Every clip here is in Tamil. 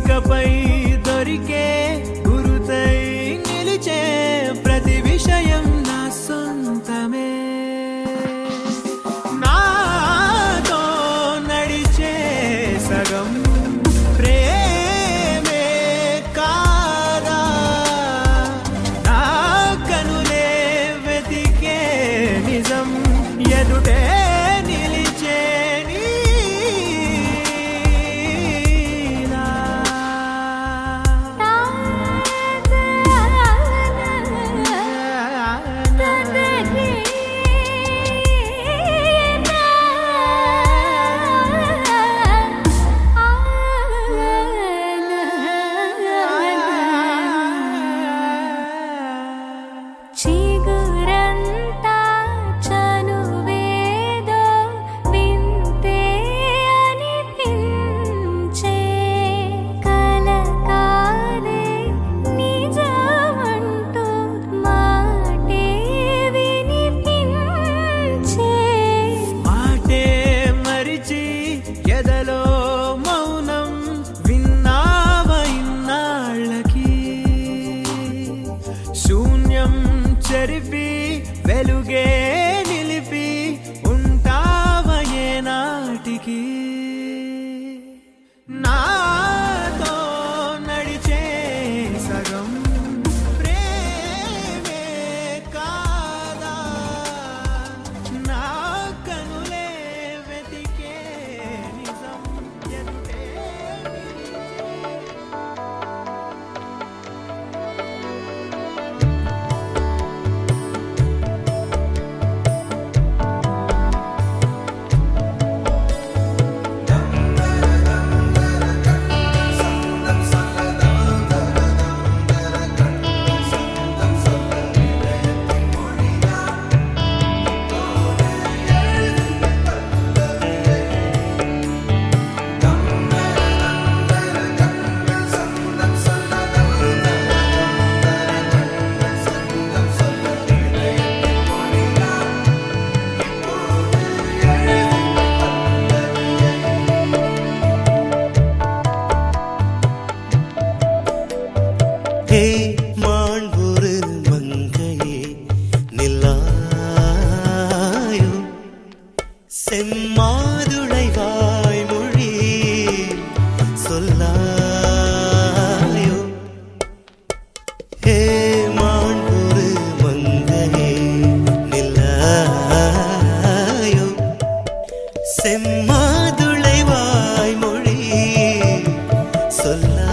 ఇకపై దొరికే గురుతై నిలిచే ప్రతి విషయం నా సొంతమే నాతో నడిచే సగం ప్రేమే కాదా నా కనులే వెతికే నిజం ఎదుటే నిలిచే ఎదలో మౌనం విన్నావైనాళ్ళకి శూన్యం చెరిపి వెలుగే నిలిపి ఉంటావయే నాటికి నాతో నడిచే సగం ప్రేమే కాదా నా కనులే వెతికే மாண்புரு மங்கையே நில்லாயோ செம்மாதுளை வாய்மொழி சொல்லாயோ ஹே மாண்புரு மங்கையே நில்லாயோ செம்மாதுளை வாய்மொழி சொல்லாயோ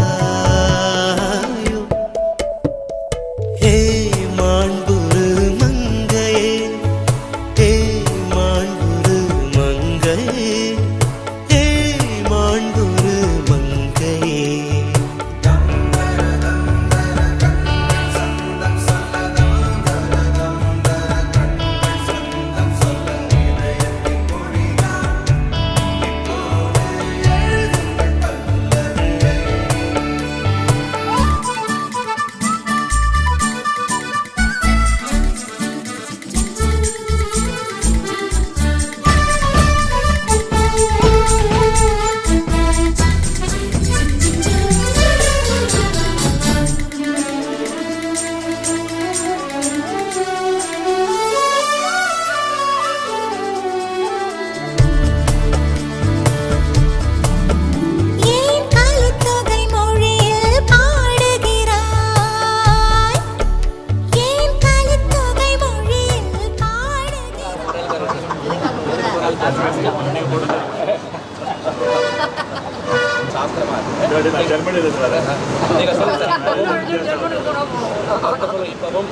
இப்பவும்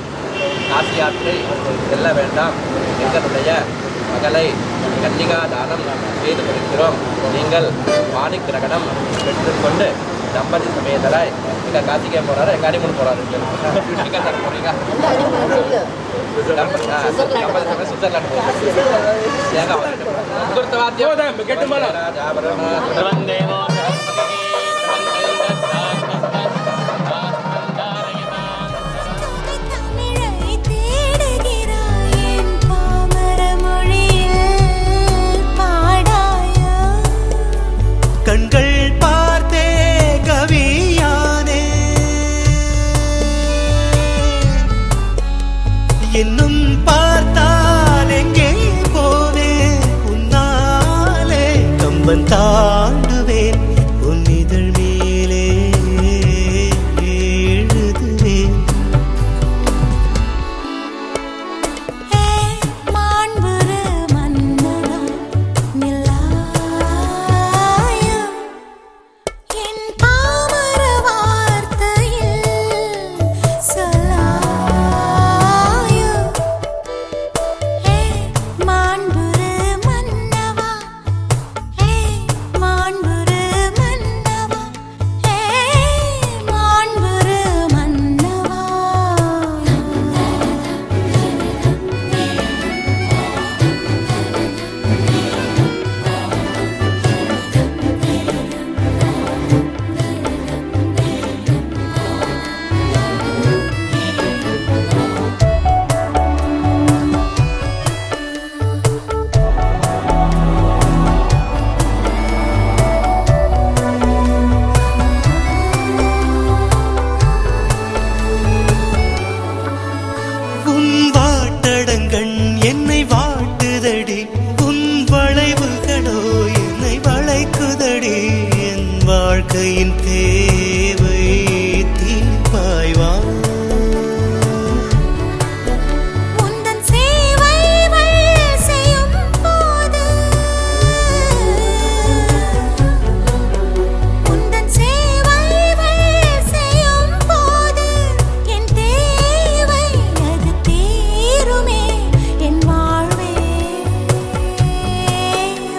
காசி யாத்திரை செல்ல வேண்டாம், எங்களுடைய மகளை கன்னிகா தானம் செய்து கொடுக்கிறோம். நீங்கள் வாணி கிரகணம் பெற்றுக்கொண்டு தம்பதி சமயத்தராய் இங்கே காசிக்கே போகிறாரு, எங்கள் அடிமூணு போகிறாரு. எங்கே தர போகிறீங்க? தம்பதி சமயம் சுவிட்சர்லாந்து போகிறீங்க. ஏங்க முகூர்த்த வாத்தியம் கெட்டுமல கண்கள் பார்த்தே கவி தாண்டுவேன் உன் இதழ் மேலே எழுதுவேன். ஏ மாண்புரு மன்னவா நிலாயா என் பாமர வார்த்தையில் சொல்லாயா. ஏ மாண்புரு மன்னவா ஏ மாண்புரு மன்னவா ஏ மாண்புரு மன்னவா. உன் வாட்டடங்கண் என்னை வாட்டுதடி, உன் வளைவுகளோ என்னை வளைக்குதடி. என் வாழ்க்கையின் தேவை தீர்ப்பாய் வா. உந்தன் சேவைகள் செய்யும் போது உந்தன் சேவைகள் செய்யும் போது என் தேவை அது தீருமே. என் வாழ்வே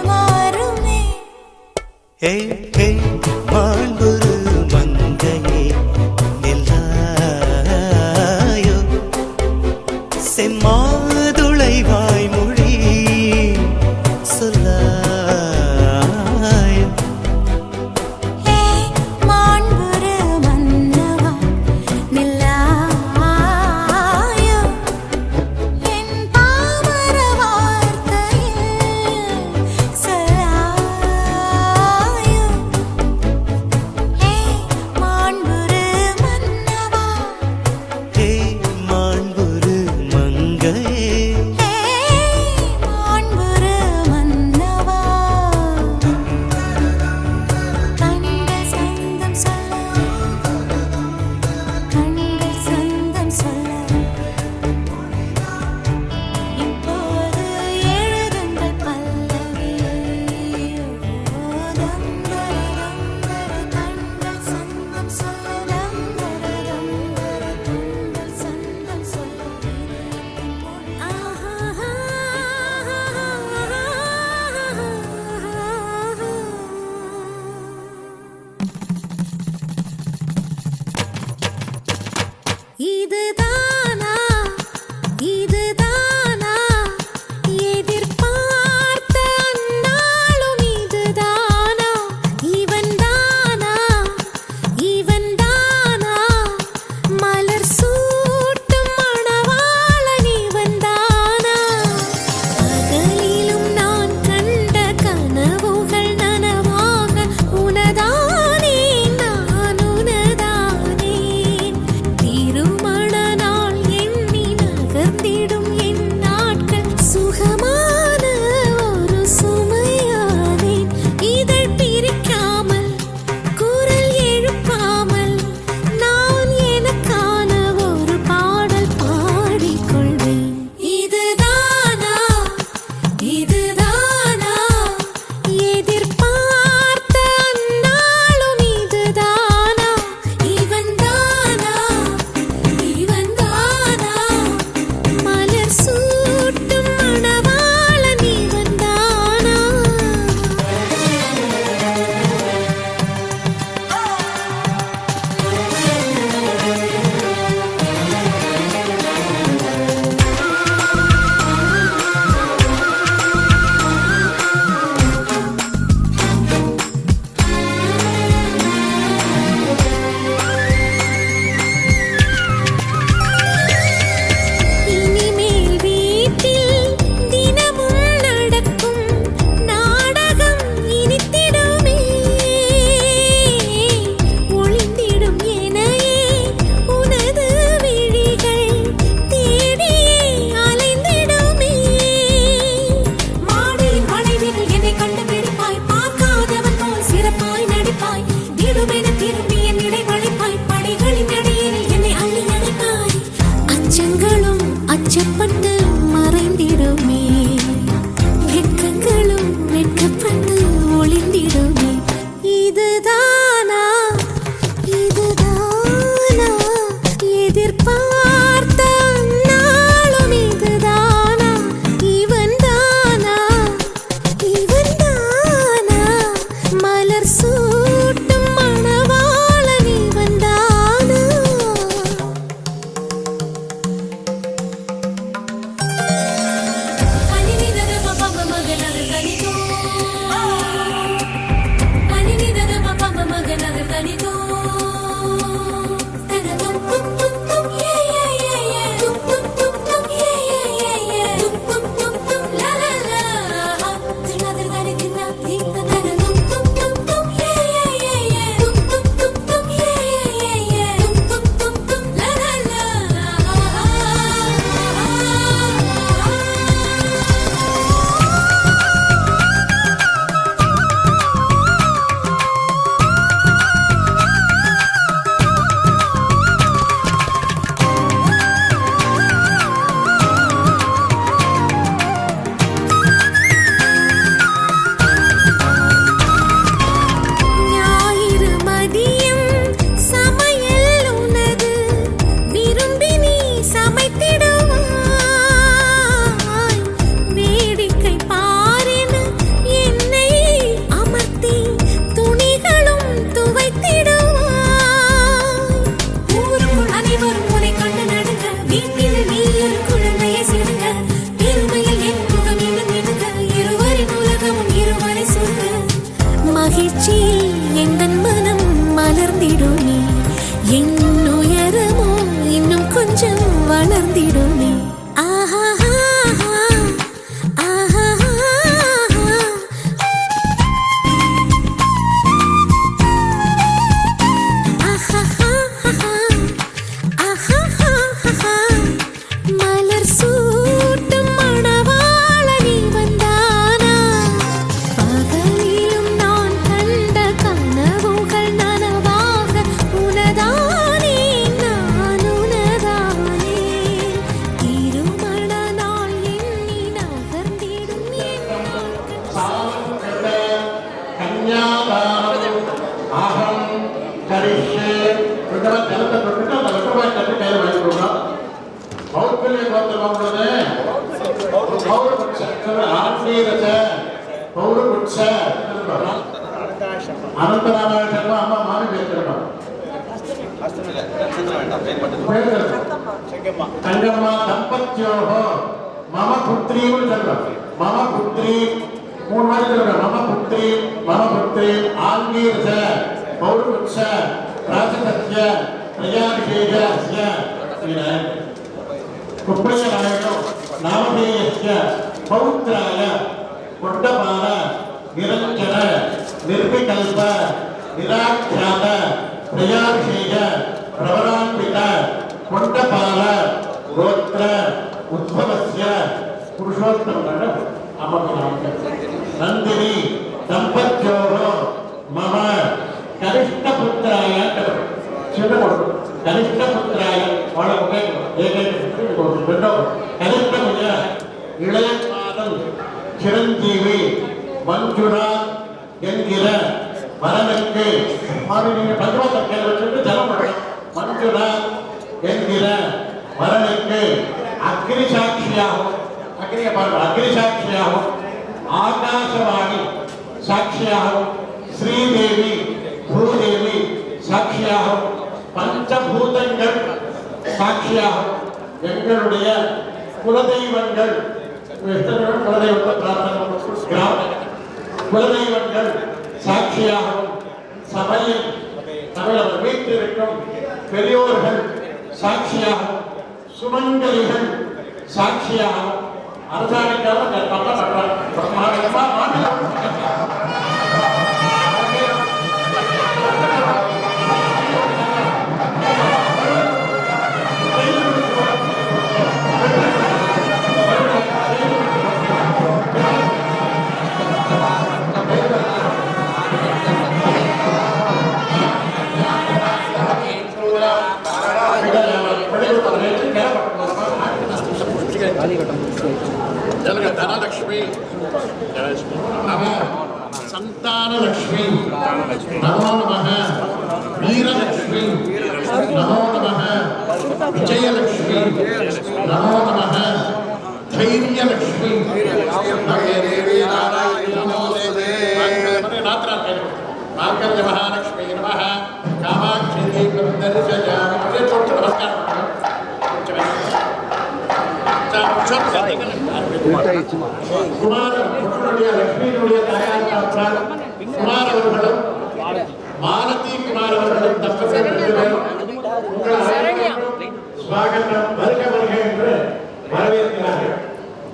மாறுமே. ஏய் ஏய் மாண்புரு மங்கையே நில்லாயோ, செம்மாதுளை வாய்மொழி சொல்லாயோ. ஏ மாண்புரு மன்னவா நிலாயா என் பாமர வார்த்தையில் சொல்லாயா. சூட்டும் மணவாள நீ வந்தானா संगम्मा दंपत्योः मम पुत्री मम पुत्री मम पुत्री आंगीरस पौरुष राजसत्य प्रयाभिषेकस्य कुप्पयनायको नामधेयस्य पौत्राय कोड्डपाल निरंजन निर्विकल्प निराख्यात प्रयाभिषेक प्रवरान्वित कोड्डपाल गोत्र उद्भवस्य पुरुषोत्तम नंदिनी दंपत्योः मम कनिष्ठपुत्राय कनिष्ठपुत्राय कनिष्ठपुत्र इळयपादं चिरंजीवी मंजुळा என்கிற மரனுக்கு பஞ்சமத்தை வச்சுட்டு ஜலம் மஞ்சுளா என்கிற மரனுக்கு அக்னி சாட்சியாகவும் அக்னி சாட்சியாகவும் ஆகாசவாணி சாட்சியாகவும் ஸ்ரீதேவி பூதேவி சாட்சியாகவும் பஞ்சபூதங்கள் சாட்சியாகவும் எங்களுடைய குலதெய்வங்கள் குலதெய்வத்தை பிரார்த்தனை குலதெய்வங்கள் சாட்சியாகவும் சபையில் தமிழர் வீட்டிற்கும் பெரியோர்கள் சாட்சியாகவும் சுமங்கலிகள் சாட்சியாகவும் அரசாங்கத்தால் धनलक्ष्मी नमो संतानलक्ष्मी नमो नमः वीरलक्ष्मी नमो नमः विजयलक्ष्मी नमो नमः धैर्यलक्ष्मी नमे देवी नारायणी नमोस्तुते மாங்கல்ய மகாலட்சுமி நமः காமாட்சி தீபம் தரிசயாமி. அப்படியே தொட்டு நமஸ்காரம் பண்ணுங்க. குமார் பொண்ணுடைய லட்சுமியினுடைய தாயார் காப்பார் குமார் அவர்களும் மாலதி குமார் அவர்களும் தப்பத்தில் ஸ்வாகத்தம் வருக வருக என்று வரவேற்கிறார்கள்.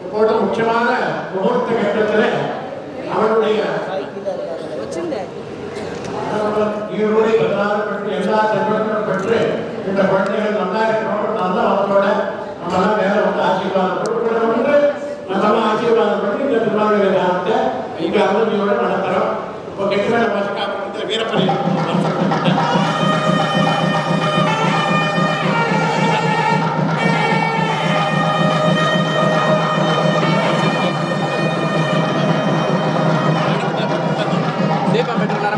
இப்போது முக்கியமான முகூர்த்த கட்டத்தில் அவருடைய இவருடைய பெற்று எல்லா செல்வங்களும் பெற்று இந்த குழந்தைகள் நல்லா இருக்கணும். நல்லா அவங்களோட நம்மளாம் வேற வந்து ஆசீர்வாதம் கொடுக்கணும் என்று நம்மளாம் ஆசீர்வாதம் பண்ணி இந்த திருவாரூர் கிராமத்தை இங்கே அனுமதியோடு நடத்துகிறோம். இப்போ கெட்டுவேல பசுக்காப்பத்தில் வீரப்பள்ளி தீபம் பெற்றுள்ளாரா?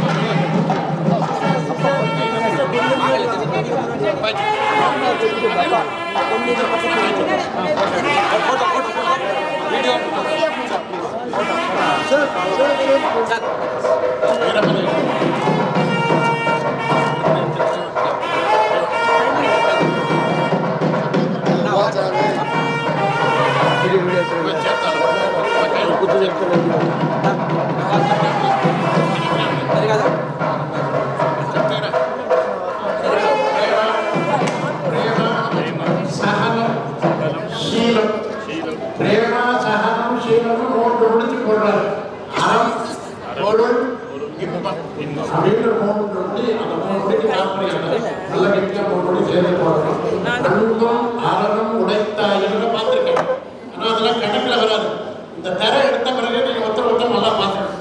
பிரேமா சகனம் சீலம் மூன்று முடிச்சு போடுறாரு. அறம் பொருள் இன்பம் அப்படின்னு மூன்று முடி. அந்த மூணு முடிக்கு நல்ல கெட்டியா மூணு முடி சேர்ந்து போடணும். அன்பும் அறனும் உடைத்தாயின்னு பார்த்துருக்கேன். ஆனால் அதெல்லாம் கணக்கில் வராது. இந்த தர எடுத்த பிறகு நீங்க ஒருத்தர் நல்லா பார்க்கணும்.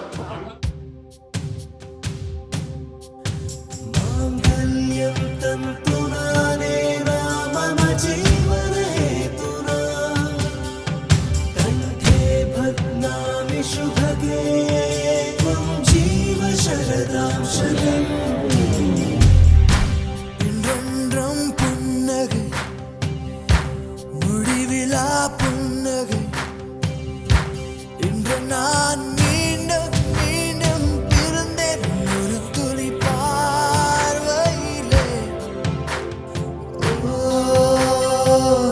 மாங்கல்யம் தந்துநானே ராமம ஜீவனஹேதுனா கண்டே பத்மாமி சுபகே த்வம் ஜீவ சரதாம் சதம். என்றென்றும் புன்னகை முடிவிலா புன்னகை இன்று நான் மீண்டும் மீண்டும் பிறந்தேன் ஒரு துளி பார்வையிலே. ஓ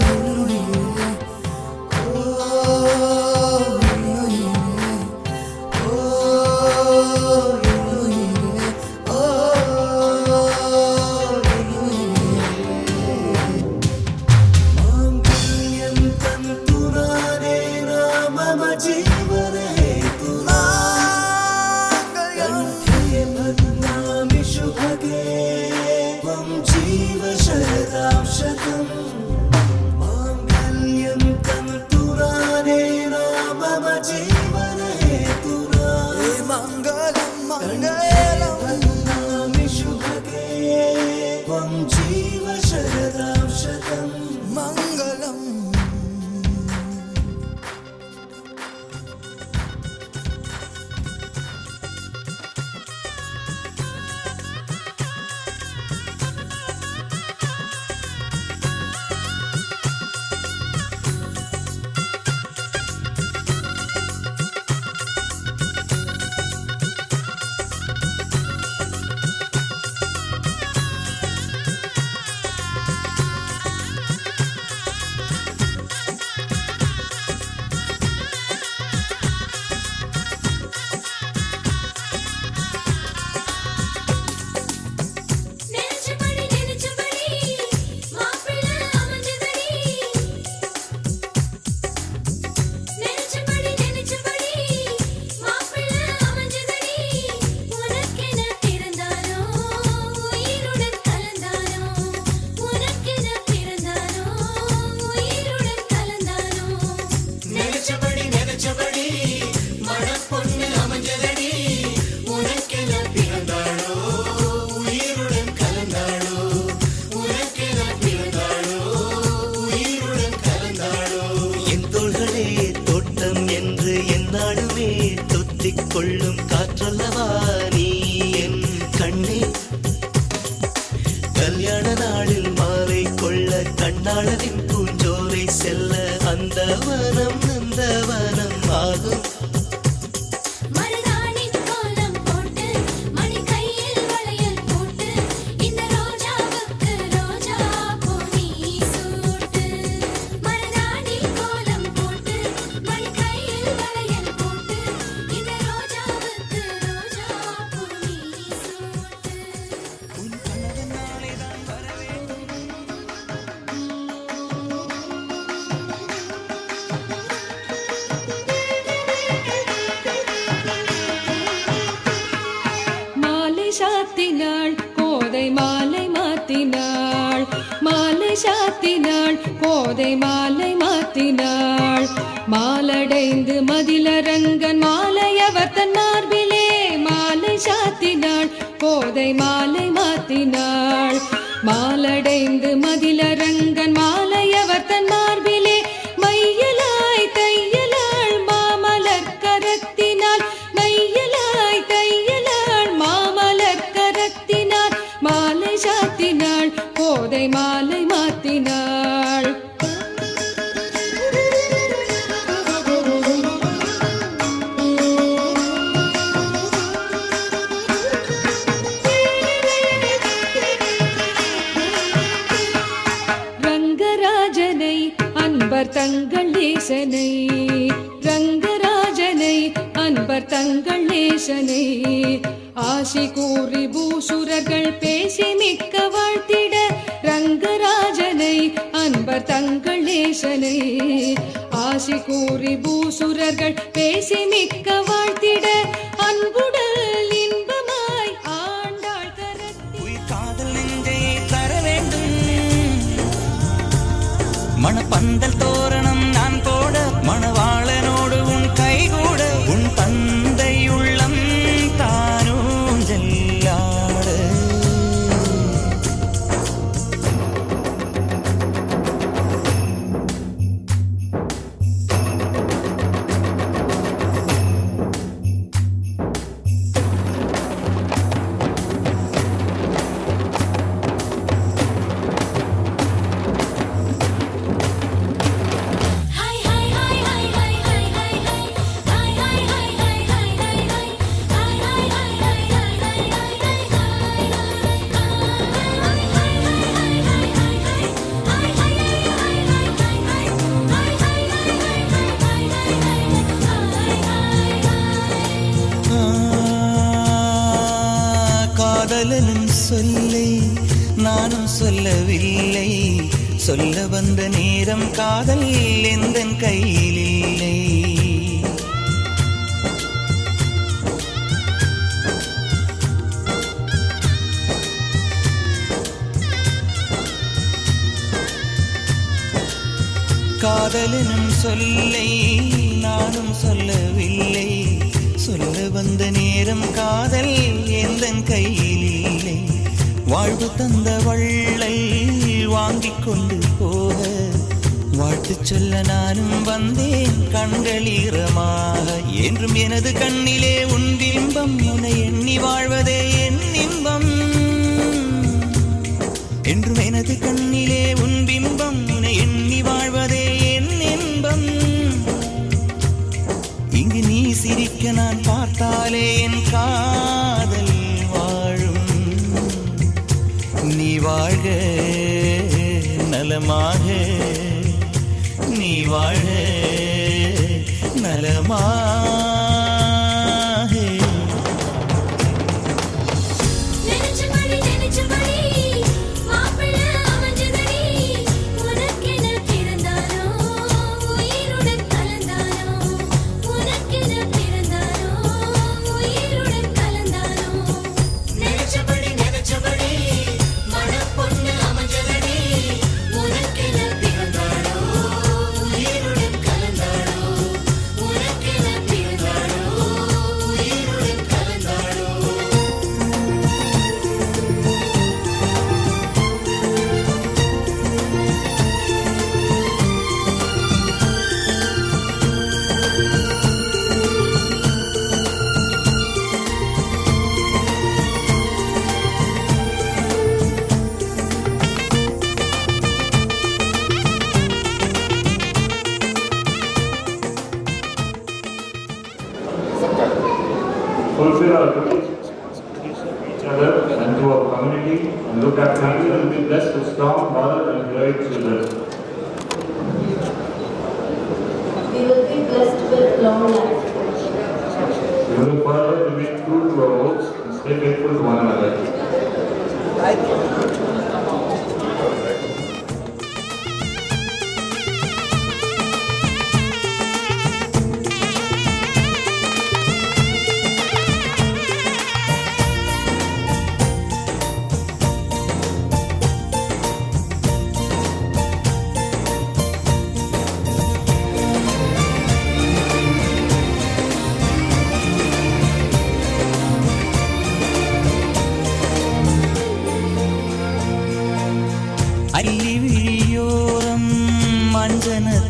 என்னுயிரே, ஓ என்னுயிரே, ஓ என்னுயிரே, ஓ என்னுயிரே. மாங்கல்யம் தந்துநானே ராமம ஜீவனஹேதுனா கண்டே பத்மாமி சுபகே த்வம் ஜீவ சரதாம் சதம். மாங்கல்யம் தந்துநானே ராமம ஜீவனஹேதுனா மங்களம் கண்டே பத்மாமி சுபகே த்வம் ஜீவ சரதாம் சதம். மங்களம். கொள்ளும் காற்றல்லவா நீ என் கண்ணே. கல்யாண நாளில் மாலை கொள்ள கண்ணாளரின் பூஞ்சோலை செல்ல அந்த வனம் நந்தவனம் ஆகும். மருதாணி கோலம் போட்டு மணி கையில் சாத்தினாள் கோதை மாலை மாத்தினாள் மாலை சாத்தினாள் கோதை மாலை மாத்தினாள் மாலடைந்து மதிலரங்கன் மாலையவர் தன் மார்பிலே மாலை சாத்தினாள் கோதை மாலை மாத்தினாள் மாலடைந்து மதிலரங்கன் மாலையவர் தன் மார்பிலே மையலாய் தையலாள் மாமலர் கரத்தினாள் மையலாய் தையலாள் மாமலர் கரத்தினாள் மாலை சாத்தினாள் கோதை மாலை மாத்தினாள் ரங்கராஜனை அன்பர் தங்கள் நேசனை ரங்கராஜனை அன்பர் தங்கள் நேசனை ஆசி கூறி பூசுரர்கள் பேசி மிக்க வாழ்த்திட ரங்கராஜனை அன்பர் தங்கள் நேசனை ஆசி கூறி பூசுரர்கள் பேசி மிக்க வாழ்த்திட அன்புடல் இன்பமாய் ஆண்டாள் கரத்தில் காதல் நெஞ்சை தர வேண்டும் மணப்பந்தல் தோரணம் நான் போட மணவாளனோடு உன் கைகூட உன் தந்தை உள்ளம் தானும் ஜெல்லாட காதலனும் சொல்லை நானும் சொல்லவில்லை சொல்ல வந்த நேரம் காதல் எந்தன் கையில் இல்லை காதலனும் சொல்லை நானும் சொல்லவில்லை சொல்ல வந்த நேரம் காதல் எந்தன் கையில் இல்லை வாழ்வு தந்த வள்ளல் வாங்கிக் கொண்டு போக வாழ்த்து சொல்ல நானும் வந்தேன் கண்கள் ஈரமாக என்றும் எனது கண்ணிலே உன் பிம்பம் உன்னை எண்ணி வாழ்வதே என் இன்பம் என்றும் எனது கண்ணிலே உன் பிம்பம் உன்னை எண்ணி வாழ்வதே என் இன்பம் இங்கு நீ சிரிக்க நான் பார்த்தாலே என் காதல் வாழும் நீ வாழ்க நலமாக நீ வாழ்க நலமாக fulfill our duties to each other and to our community and look after each other and be blessed with strong mother and heroic children. We will be blessed with long life. We will further remain true to our oaths and stay faithful to one another.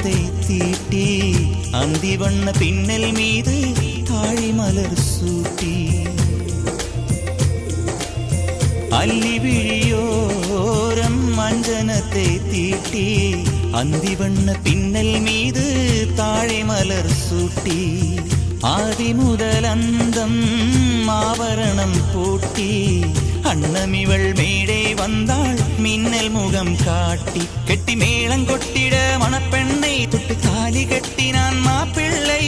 அஞ்சனத்தை தீட்டி அந்தி வண்ண பின்னல் மீது தாழி மலர் சூட்டி அல்லி விழியோரம் அஞ்சனத்தை தீட்டி அந்தி வண்ண பின்னல் மீது தாழை மலர் சூட்டி ஆதி முதல் அந்தம் ஆபரணம் பூட்டி அன்னமிவள் மேடை வந்தாள் மின்னல் முகம் காட்டி கெட்டி மேளங்கொட்டிட மணப்பெண்ணை தொட்டு தாலி கட்டினான் மாப்பிள்ளை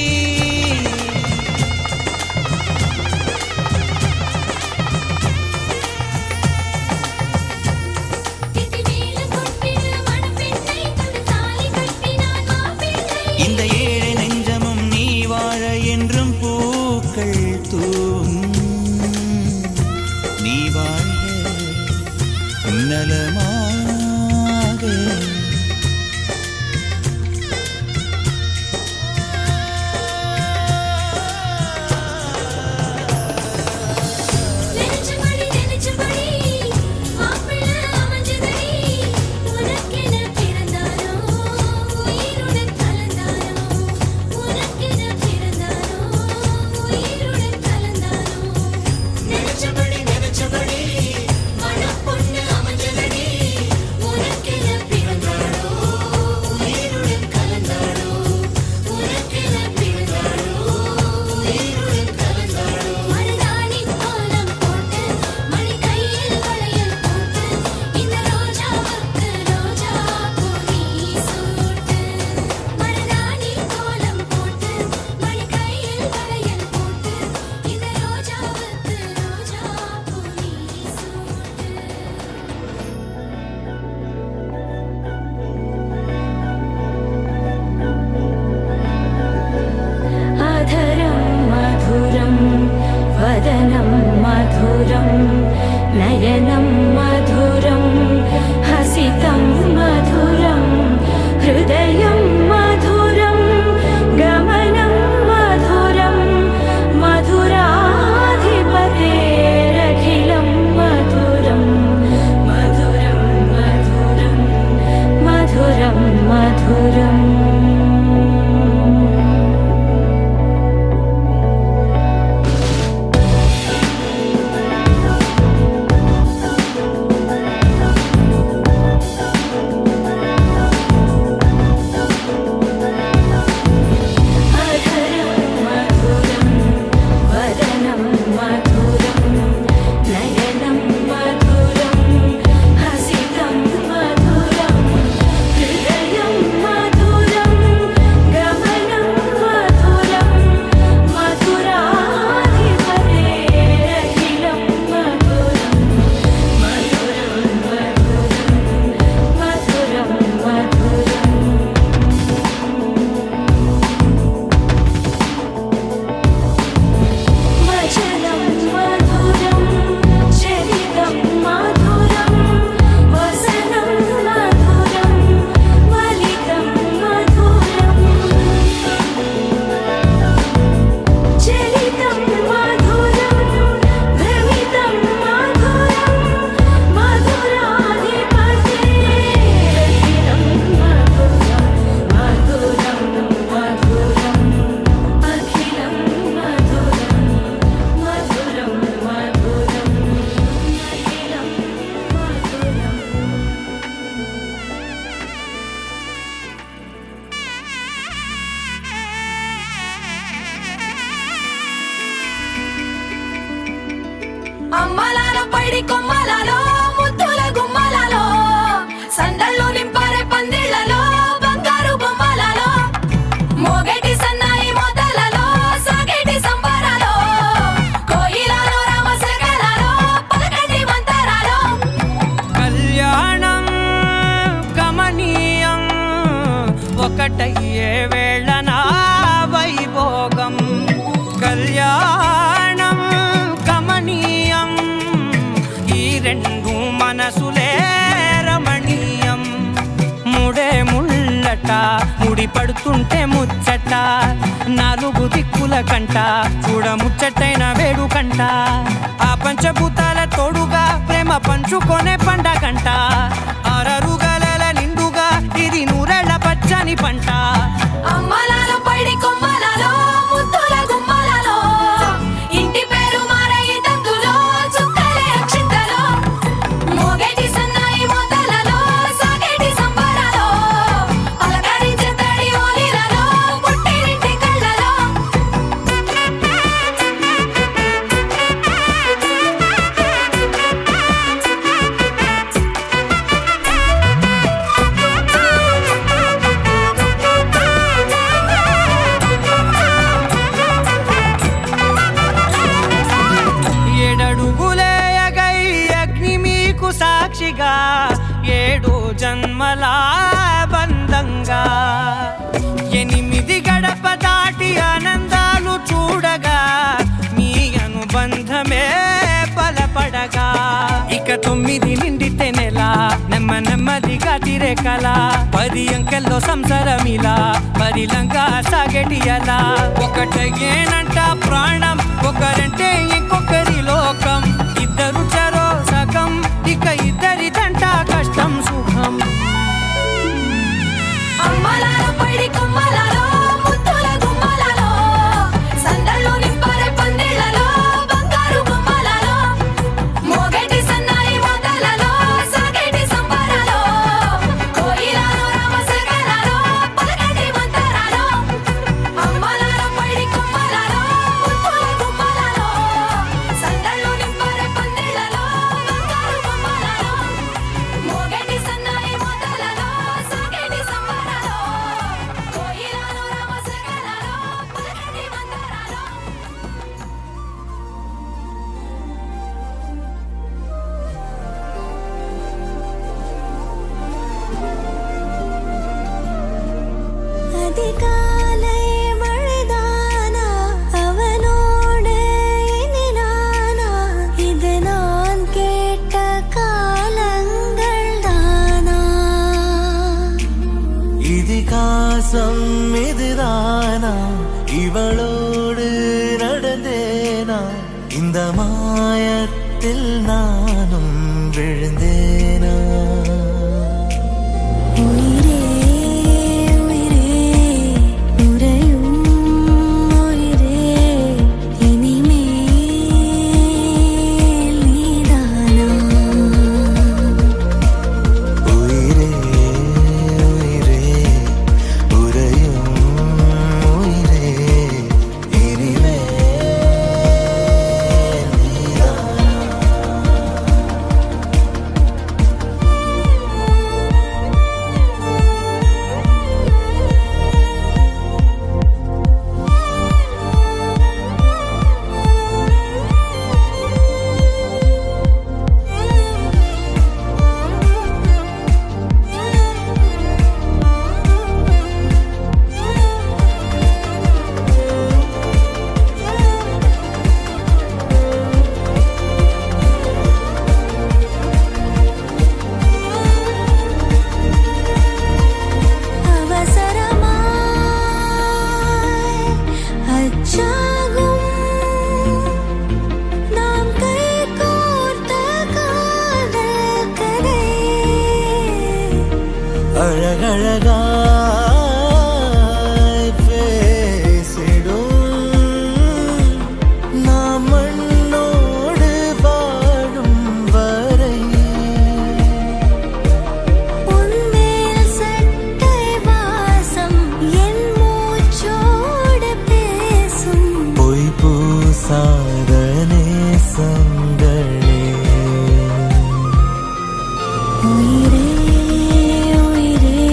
இந்த ஏழை நெஞ்சமும் நீ வாழ என்றும் பூக்கள் தூவும் நீ வாழ நலமாக नयनं मधुरं हसितं मधुरं हृदयं मधुरं गमनं मधुरं मधुराधिपतेरखिलं मधुरं मधुरं मधुरं मधुरं मधुरम् అమ్మలాలో పైడి కొమ్మలలో ముద్దుల గుమ్మలలో సందళ్ళు నింపారే పందిళ్లలో బంగారు బొమ్మలలో మోగేటి సన్నాయి మోతలలో సాగేటి సంబరాలో కోయిలలో రామసగలలో పలకటి మంతరాలో కళ్యాణం గమనీయం ఒకటయ్యే వేళనా వైభోగం కళ్యాణం గమనీయం ఈ రెండు మనసులే రమణీయం ముడే ముళ్ళట ముడి పడుతుంటే ముచ్చట నాలుగు దిక్కుల కంట చూడ ముచ్చటైన వేడుకంట ఆ పంచభూతాల తోడుగా ప్రేమ పంచుకొనే పండగంట ఆరరుగల నిండుగా ఇది నూరెళ్ళ పచ్చని పచ్చని పంట అమ్మలాలో పడి కొమ్మలలో ముద్దుల గుమ్మలలో ఇంటి పేరు మారయి తందులో చుక్కలే అక్షింతలో మోగేటి సన్నాయి మోతలలో సాగేటి సంబరాలో అలకరించే తడి ఓలిలలో పుట్టినింటి కళ్ళలో ఏడడుగులేయగై అగ్ని మీకు సాక్షిగా 7 జన్మల బంధంగా 8 గడప దాటి ఆనందాలు చూడగా మీ అనుబంధమే బలపడగా ఇక 9 నిండితే నెల నెమ్మదిగా తిరే కల 10 అంకెల్లో సంసారమిలా పరిలంగా సాగేటి అలా ఒకటేనంట ప్రాణం ఒకరంటే ఇంకొకరి లోకం ఇద్దరు చరో సగం ఇక ఇద్దరిదంట కష్టం సుఖం అమ్మలాలో పడి కొమ్మలలో ముద్దుల గుమ్మలలో సందళ్ళు నింపరే పందిళ్ళలో బంగారు బొమ్మలలో మోగేటి సన్నాయి మోతలలో సాగేటి సంబరాలో కోయిలలో రామశకలలో పలకటి మంతరాలో అమ్మలాలో పడి కొమ్మలలో ముద్దుల గుమ్మలలో సందళ్ళు నింపరే పందిళ్ళలో బంగారు బొమ్మలలో మోగేటి సన్నాయి మోతలలో సాగేటి సంబరాలో కోయిలలో రామశకలలో పలకటి మంతరాలో அதிகாலை மழைதானா அவனோடு இனி நானா இது நான் கேட்ட காலங்கள் தானா இதிகாசம் இதுதானா இவளோடு நடந்தேனா இந்த மாயத்தில் நானும் விழுந்தேனா உயிரே உயிரே உறையும் உயிரே இனிமேல் நீதானா உயிரே உயிரே உறையும் உயிரே இனிமேல் நீதானா அழகழகாய் பேசிடும் நாம் மண்ணோடு வாழும் வரை உன்மேல் சட்டை வாசம் என் மூச்சோடு பேசும் பொய் பூசாத நேசங்களே உயிரே உயிரே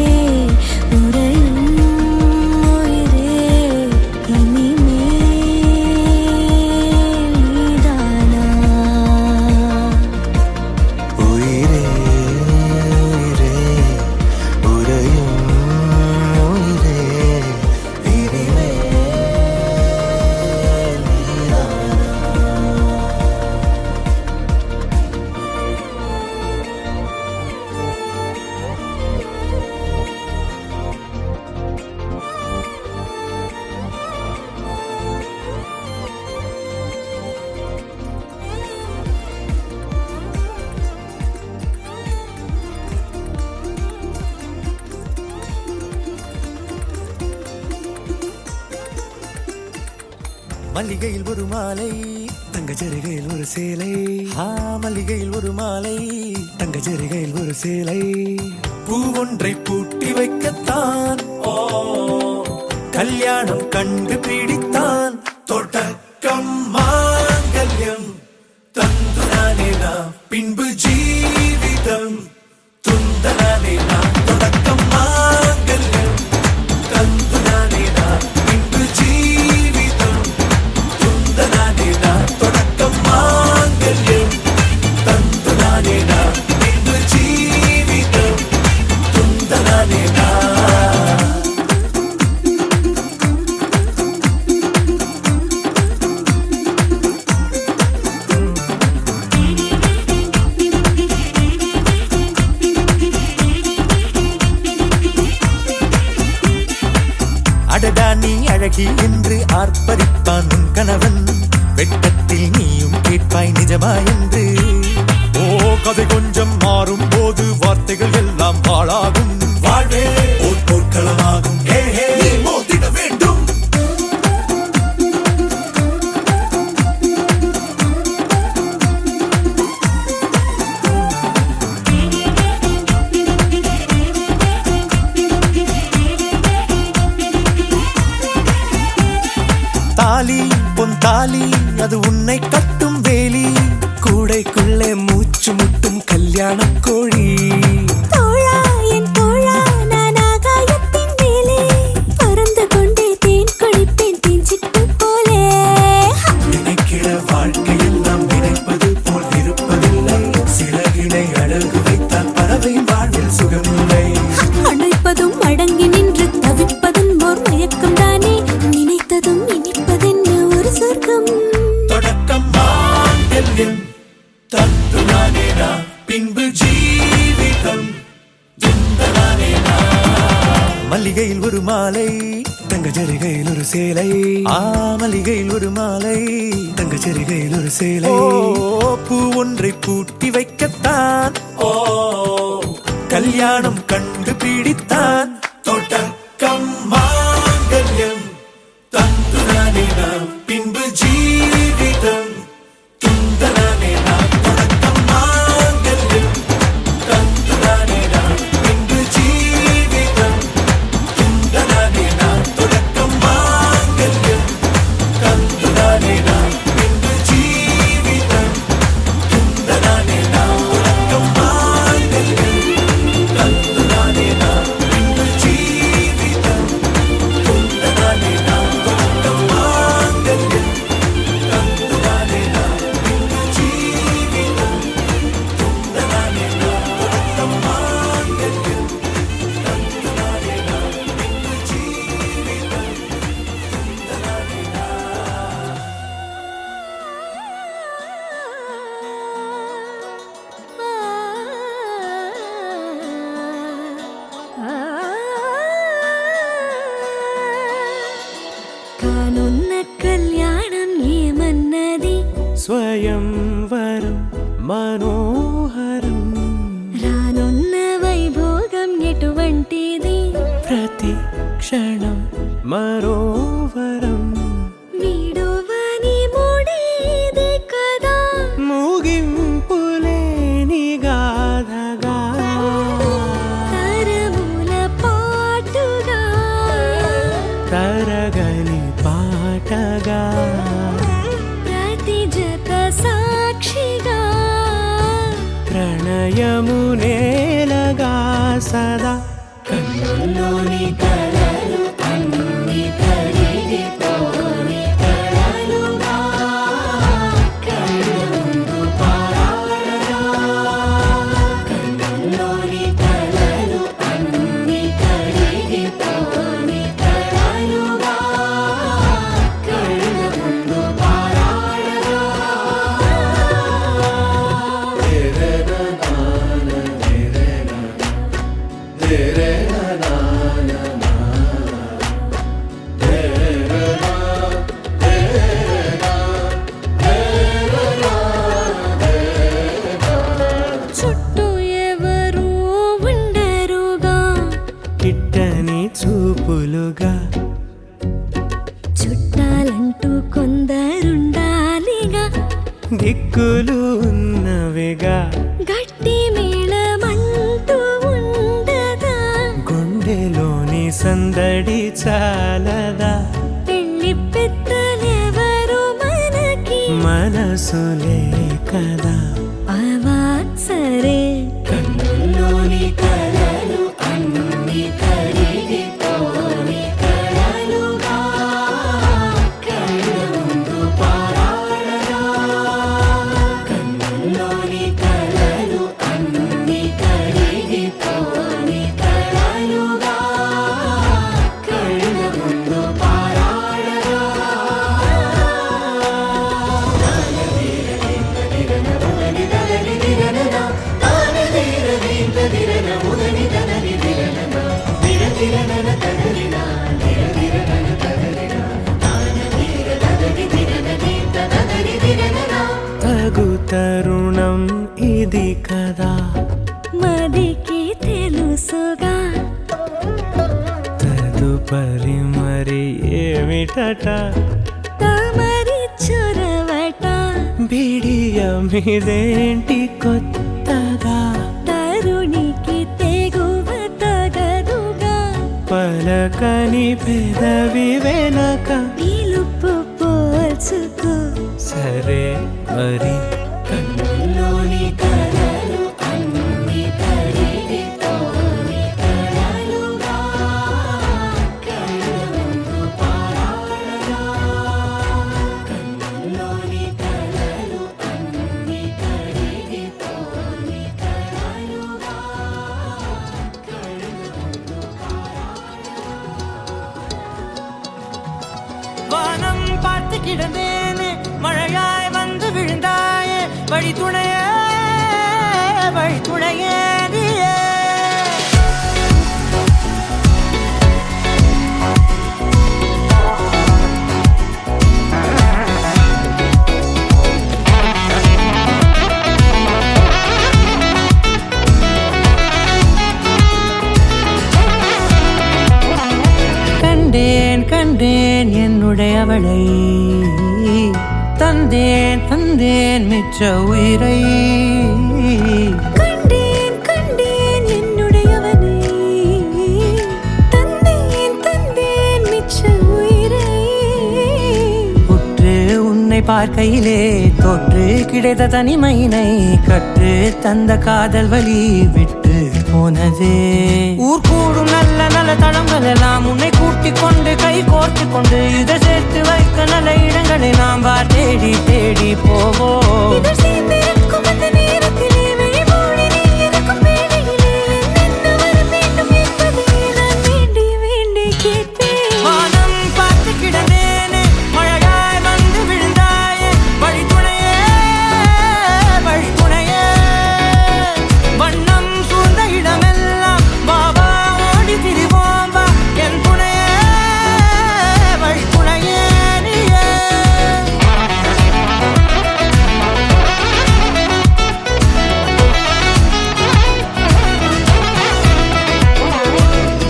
மல்லிகையில் ஒரு மாலை தங்க ஜரிகையில் ஒரு சேலை மல்லிகையில் ஒரு மாலை தங்க ஜரிகையில் ஒரு சேலை பூவொன்றை பூட்டி வைக்கத்தான் கல்யாணம் கண்டு பிடித்தான் தொடக்கம் மாங்கல்யம் தந்துனானே நாம் பின்பு ஜீவிதம் துந்தனானே நாம் தொடக்கம் மாங்கல்யம் தந்துனானே நாம் பின்பு ஜீவிதம் துந்தனானே நாம் தொடக்கம் மாங்கல்யம் தந்துனானே நாம் பின்பு ஜீவிதம் துந்தனானே நாம் அடடா நீ அழகி என்று ஆர்ப்பரிப்பான் உன் கணவன் வெட்கத்தில் நீயும் கேட்பாய் நிஜமா என்று கதை கொஞ்சம் மாறும் போது வார்த்தைகள் எல்லாம் பாழாகும் வாழ்வே ஓர் போர்க்களமாகும் நீ மோதிட வேண்டும் தாலி பொன் தாலி அது உன்னை கட்டும் வேலி கூடைக்குள்ளே மூச்சு முட்டும் கல்யாண கோழி தோழா என் தோழா நான் ஆகாயத்தின் மேலே பறந்து கொண்டே தேன் குடிப்பேன் தேஞ்சிட்டு போலே நினைக்கிற வாழ்க்கையில் நாம் நினைப்பது போல் இருப்பதில்லை சிறகினை அழகு வைத்தால் பறவை வாழ்வில் சுகமில்லை அணைப்பதும் அடங்கி நின்று தவிப்பதும் ஓர் மயக்கம் தானே நினைத்ததும் இனிப்பதென்ன ஒரு சொர்க்கம் தொடக்கம் மாங்கல்யம் தந்துனானே நாம் பின்பு ஜீவிதம் துந்தனானே நாம் மல்லிகையில் ஒரு மாலை தங்க ஜரிகையில் ஒரு சேலை மல்லிகையில் ஒரு மாலை தங்க ஜரிகையில் ஒரு சேலை பூ ஒன்றை பூட்டி வைக்கத்தான் கல்யாணம் கண்டு பிடித்தான் தொடக்கம் மாங்கல்யம் தந்துனானே நாம் பின்பு ஜீவிதம் துந்தனானே நாம் தொடக்கம் மாங்கல்யம் தந்துனானே நாம் பின்பு ஜீவிதம் துந்தனானே நாம் தொடக்கம் மாங்கல்யம் தந்துனானே நாம் பின்பு ஜீவிதம் துந்தனானே நாம் தொடக்கம் மாங்கல்யம் தந்துனானே நாம் பின்பு ஜீவிதம் துந்தனானே நாம் தொடக்கம் மாங்கல்யம் தந்துனானே நாம் பின்பு ஜீவிதம் துந்தனானே நாம் தொடக்கம் மாங்கல்யம் தந்துனானே நாம் பின்பு ஜீவிதம் துந்தனானே కానున్న కళ్యాణం ఏమన్నది స్వయంవరం మనోహరం రానున్న వైభోగం ఎటువంటిది ప్రతి క్షణం మరోవరం వీడువని మూడేది కదా ముగింపులేని గాథగా తరముల పాటుగా తరగని పాటగా ప్రతి జత సాక్షిగా ప్రణయము నేలగా సదా కన్నుల్లోని కలలు అన్ని కరిగిపోని కలలుగా కళ్ళ ముందు పారాడగా కన్నుల్లోని కలలు అన్ని కరిగిపోని కలలుగా కళ్ళ ముందు పారాడగా రే ఎంతడి చాలదా పెళ్లి పెద్దలెవరు మనకి మనసులే కదా అవా సరే కన్నుల్లోని కలలు అన్ని కరిగిపోని కలలుగా కళ్ళ ముందు పారాడరా కన్నుల్లోని కలలు అన్ని కరిగిపోని కలలుగా కళ్ళ ముందు పారాడరా తగు తరుణం ఇది కదా మదికి తెలుసుగా తదుపరి మరి ఏమిటట తమరి చొరవట బిడియమిదేంటి కొత్తగా తరుణికి తెగువ తగదుగా పలకని పెదవి వెనక పిలుపు పోల్చుకో సరే మరి కన్నుల్లోని కలలు అన్ని కరిగిపోని కలలుగా కళ్ళ ముందు పారాడరా కన్నుల్లోని కలలు అన్ని కరిగిపోని కలలుగా కళ్ళ ముందు வானம் பார்த்து கிடந்தேனே மழையாய் வந்து விழுந்தாயே வழி துணையே நீயே கண்டேன் கண்டேன் என்னுடையவளை தந்தேன் தந்தேன் மிச்ச உயிரை கண்டேன் கண்டேன் என்னுடையவனை தந்தேன் தந்தேன் மிச்ச உயிரை உற்று உன்னை பார்க்கையிலே தொற்று கிடைத்த தனிமையினை கற்று தந்த காதல் வழி விட்டு போனதே ஊர் கூடும் நல்ல நல்ல தளங்கள் எல்லாம் உன்னை கூட்டிக் கொண்டு கை கோர்த்து கொண்டு இதை சேர்த்து வைக்க நல்ல இடங்களை நாம் வா தேடி தேடி போவோம் இதழ் சேர்ந்திருக்கும் அந்த நேரத்திலே விழிமூடி நீ இருக்கும் வேளையிலே என்னென்ன வர வேண்டும் என்பதை நான் வேண்டி வேண்டி கேட்பேன் வானம் பார்த்து கிடந்தேனே மழையாய் வந்து விழுந்தாயே வழி துணையே வண்ணம் சூழ்ந்த இடமெல்லாம் பாபா ஓடி திரிவோம் வா என் துணையே வழி துணையே நீயே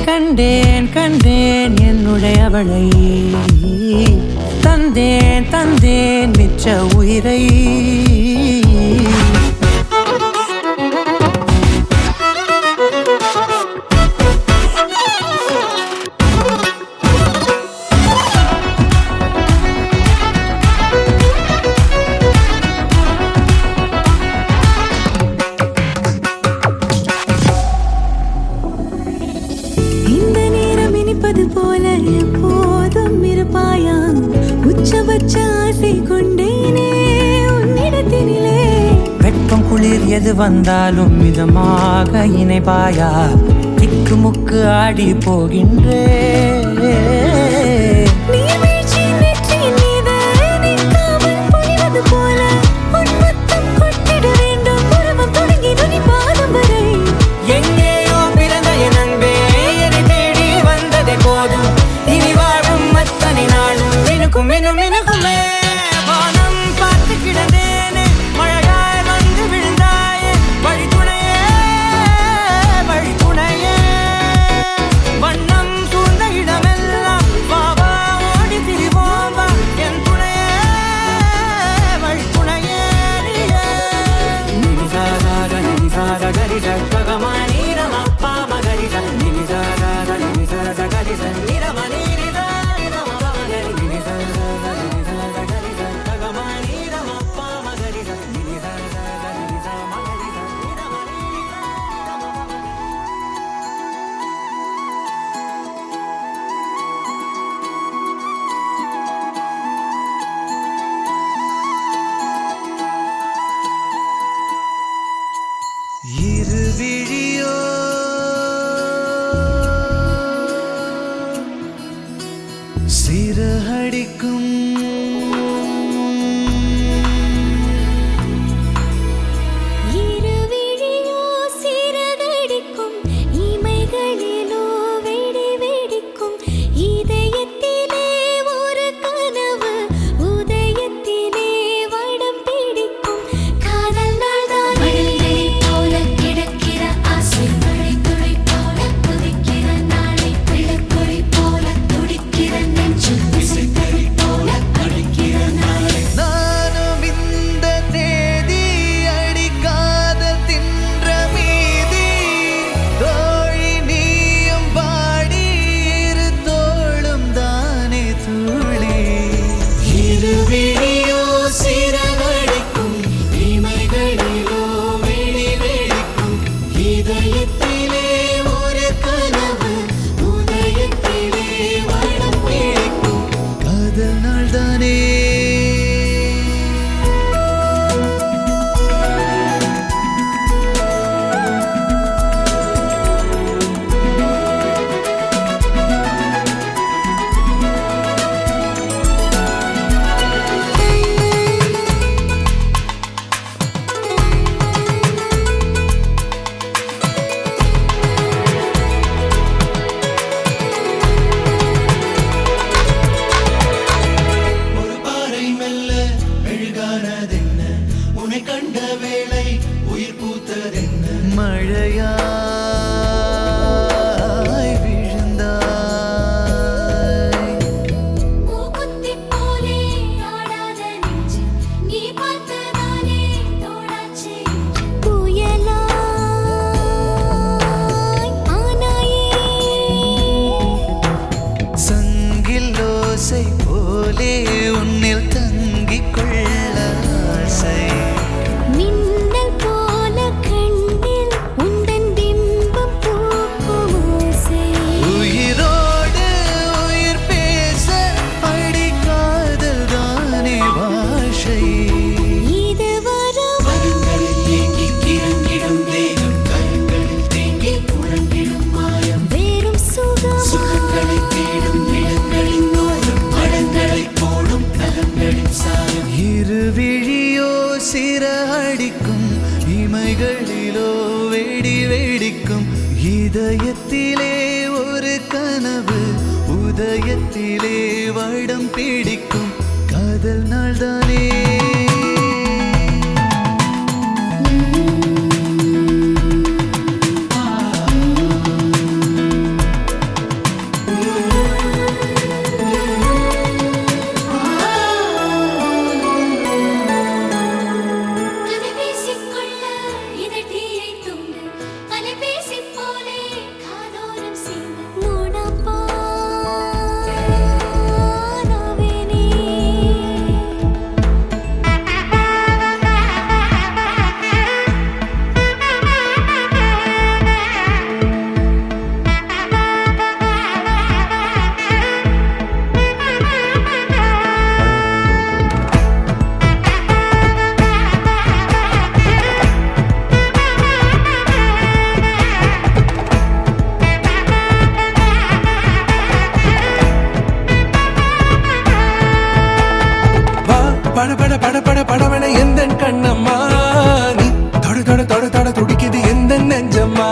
கண்டேன் கண்டேன் என்னுடையவளை தந்தேன் தந்தேன் மிச்ச உயிரை இந்த நேரம் இனிப்பது போல எப்போதும் இருப்பாயா உச்சபட்ச ஆசை கொண்டேனே உன்னிடத்தினிலே வெட்கம் குளிர் எது வந்தாலும் மிதமாக இணைப்பாயா திக்கு முக்கு ஆடி போகின்றே நீர்வீழ்ச்சியின் நெற்றியின் மீது நிற்காமல் பொழிவது போல உன் முத்தம் கொட்டிட வேண்டும் உருவம் தொடங்கி நுனி பாதம் வரை எங்கேயோ பிறந்த என் அன்பே என்னை தேடி வந்ததே போதும் இனி வாழும் அத்தனை நாளும் மினுக்கும் மினுக்குமே வானம் பார்த்து கிடந்தேனே மழையாய் வந்து விழுந்தாயே வழி துணையே வண்ணம் சூழ்ந்த இடமெல்லாம் இருவிழியோ சிறகடிக்கும் இருவிழியோ சிறகடிக்கும் இமைகளிலோ வெடி வெடிக்கும் இதயத்திலே ஒரு கனவு உதயத்திலே வடம் பிடிக்கும் காதல் நாள்தான் மழலை போல கிடக்கிற ஆசை மழை துளி போல துடிக்கிற நாளை பிள்ளைக்குழி போல துடிக்கிற நெஞ்சு விசைத்தறி போல அடிக்கிற நாளை நானும் இந்த தேதி அடிக்காத தின்ற மீதி தோழி நீயும் பாடி இரு தோளும் தானே தூளி இருவிழியோ சிறகடிக்கும் இமைகளிலோ வெளி வெடிக்கும் இதயத்திலே ஒரு கனவு உதயத்திலே வடம் பிடிக்கும் அதனால் தானே ஒரு பாறை மெல்ல மெழுகானதென்ன உன்னை கண்ட வேளை உயிர் பூத்ததென்ன மழையாய் விழுந்தாய் மூக்குத்தி போலே ஆடாத நெஞ்சு நீ பார்த்ததாலே தோடாச்சு புயலாய் ஆனாயே சங்கில் ஓசை போலே உன்னில் தங்கிக் கொள்ள ஆசை மின்னல் போல கண்ணில் உந்தன் பிம்பம் பூக்கும் ஓசை உயிரோடு உயிர் பேச அடிக்காதல் தானே பாஷை இது வரும் வேறும் இருவிழியோ சிறகடிக்கும் இமைகளிலோ வெடி வெடிக்கும் இதயத்திலே ஒரு கனவு உதயத்திலே வடம் பிடிக்கும் காதல் நாள்தானே கதை பேசிக்கொள்ள இதழீரை தூண்டு அலைபேசி போலே காதோரம் சிந்து மூடப்பா நாவேனே வா பட பட பட பட படவன எந்த கண்ணம்மா நீ தொட தொட தொட தொட துடிக்குது எந்த நெஞ்சம்மா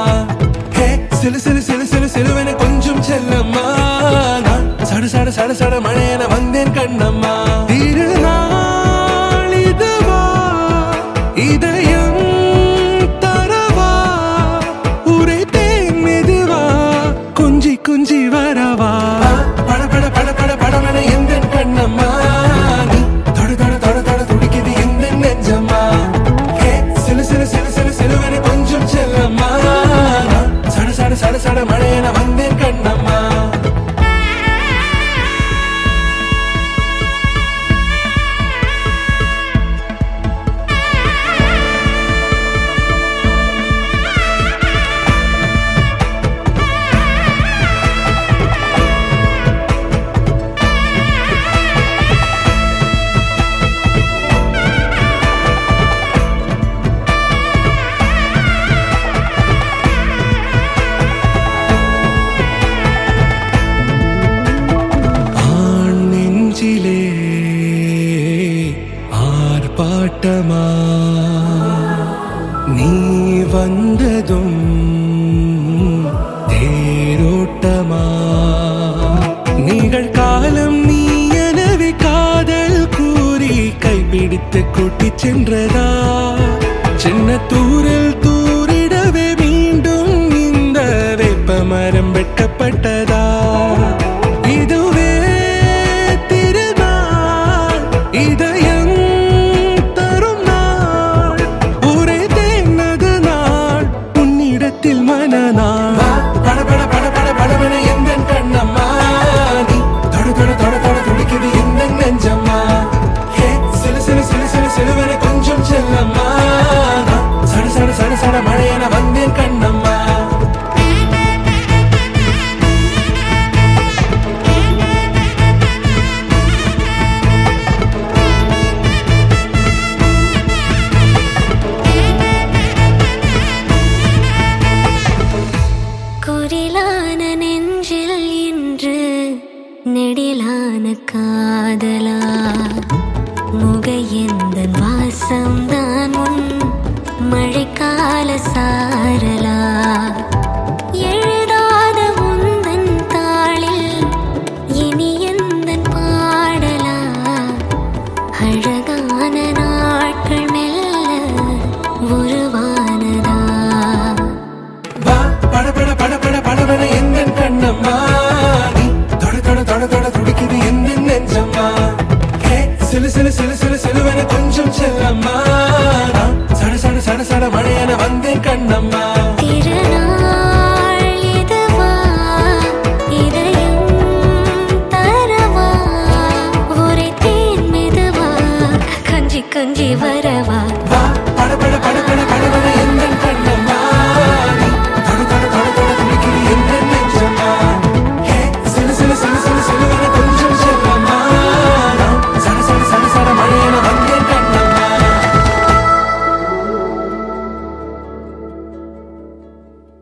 ஹே சிலு சிலு சிலு சிலு சிலுவன கொஞ்சம் செல்லம்மா நான் சட சட சட சட மழையன வந்தேன் கண்ணம்மா திருநாள் இதுவா இதயம் தரவா உரைத்தேன் மெதுவா கொஞ்சி கொஞ்சி வரவா பட பட பட பட படவன எந்த கண்ணம்மா நீ தொட தொட தொட தொட துடிக்குது எந்த வந்ததும் தேரோட்டமா நிகழ்காலம் நீ எனவே காதல் கூறி கைப்பிடித்து கூட்டிச் சென்றதா சின்ன தூரல்